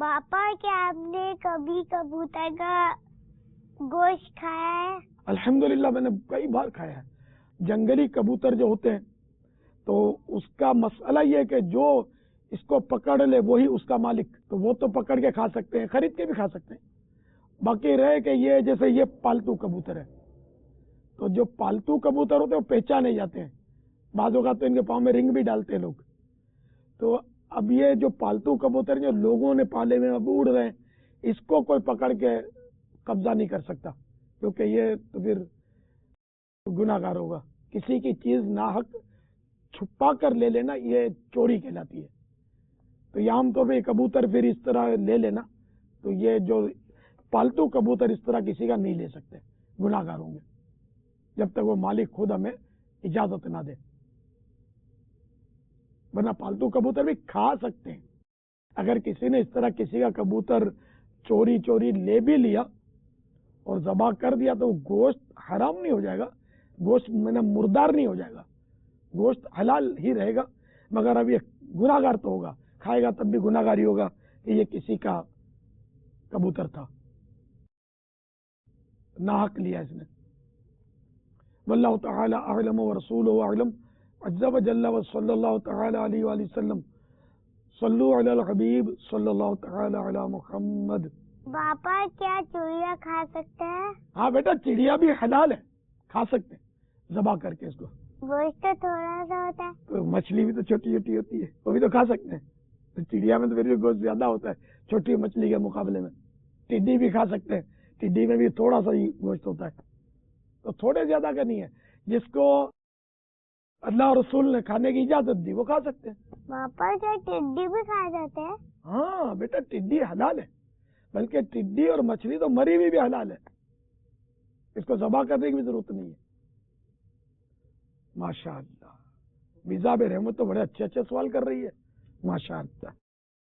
पापा क्या आपने कभी कबूतर का गोश्त खाया है? अल्हम्दुलिल्लाह मैंने कई बार खाया है। जंगली कबूतर जो होते हैं तो उसका मसला ये है कि जो इसको पकड़ ले वही उसका मालिक, तो वो तो पकड़ के खा सकते हैं, खरीद के भी खा सकते हैं। बाकी रहे कि ये जैसे ये पालतू कबूतर है, तो जो पालतू कबूतर होते हैं वो पहचाने जाते हैं, बाजों का तो इनके पाँव में रिंग भी डालते हैं लोग। तो अब ये जो पालतू कबूतर जो लोगों ने पाले में अब उड़ रहे हैं, इसको कोई पकड़ के कब्जा नहीं कर सकता, क्योंकि ये तो फिर गुनाहगार होगा। किसी की चीज नाहक छुपा कर ले लेना ये चोरी कहलाती है। तो ये आमतौर पर कबूतर फिर इस तरह ले लेना, तो ये जो पालतू कबूतर इस तरह किसी का नहीं ले सकते, गुनाहगार होंगे जब तक वो मालिक खुद हमें इजाजत ना दे। वरना पालतू कबूतर भी खा सकते हैं। अगर किसी ने इस तरह किसी का कबूतर चोरी चोरी ले भी लिया और ज़बा कर दिया तो गोश्त हराम नहीं हो जाएगा, गोश्त मैंने मुर्दार नहीं हो जाएगा, गोश्त हलाल ही रहेगा। मगर अब ये गुनाहगार तो होगा, खाएगा तब भी गुनाहगारी होगा कि ये किसी का कबूतर था, नाहक लिया इसने। वल्लाहु तआला अअलम व रसूलुहु अअलम। अज़्ज़ा व जल्ला व सल्लल्लाहु तआला अलैहि व सल्लम। सल्लु अलल हबीब सल्लल्लाहु तआला अला मुहम्मद। पापा क्या चिड़िया खा सकते हैं? हाँ बेटा, चिड़िया भी हलाल है, खा सकते हैं ज़बा करके इसको। गोश्त तो थोड़ा सा होता है। तो मछली भी तो छोटी छोटी होती है, वो भी तो खा सकते हैं। तो चिड़िया में तो फिर भी गोश्त ज्यादा होता है छोटी मछली के मुकाबले में। टिड्डी भी खा सकते हैं, टिड्डी में भी थोड़ा सा ही गोश्त होता है, तो थोड़े ज्यादा का नहीं है। जिसको अल्लाह और रसूल ने खाने की इजाजत दी वो खा सकते हैं। पापा क्या टिड्डी भी खाए जाते हैं? हाँ बेटा, टिड्डी हलाल है, बल्कि टिड्डी और मछली तो मरी हुई भी हलाल है, इसको ज़बा करने की भी जरूरत नहीं है। माशाअल्लाह, मिज़ाब रहमत तो बड़े अच्छे अच्छे सवाल कर रही है, माशाअल्लाह।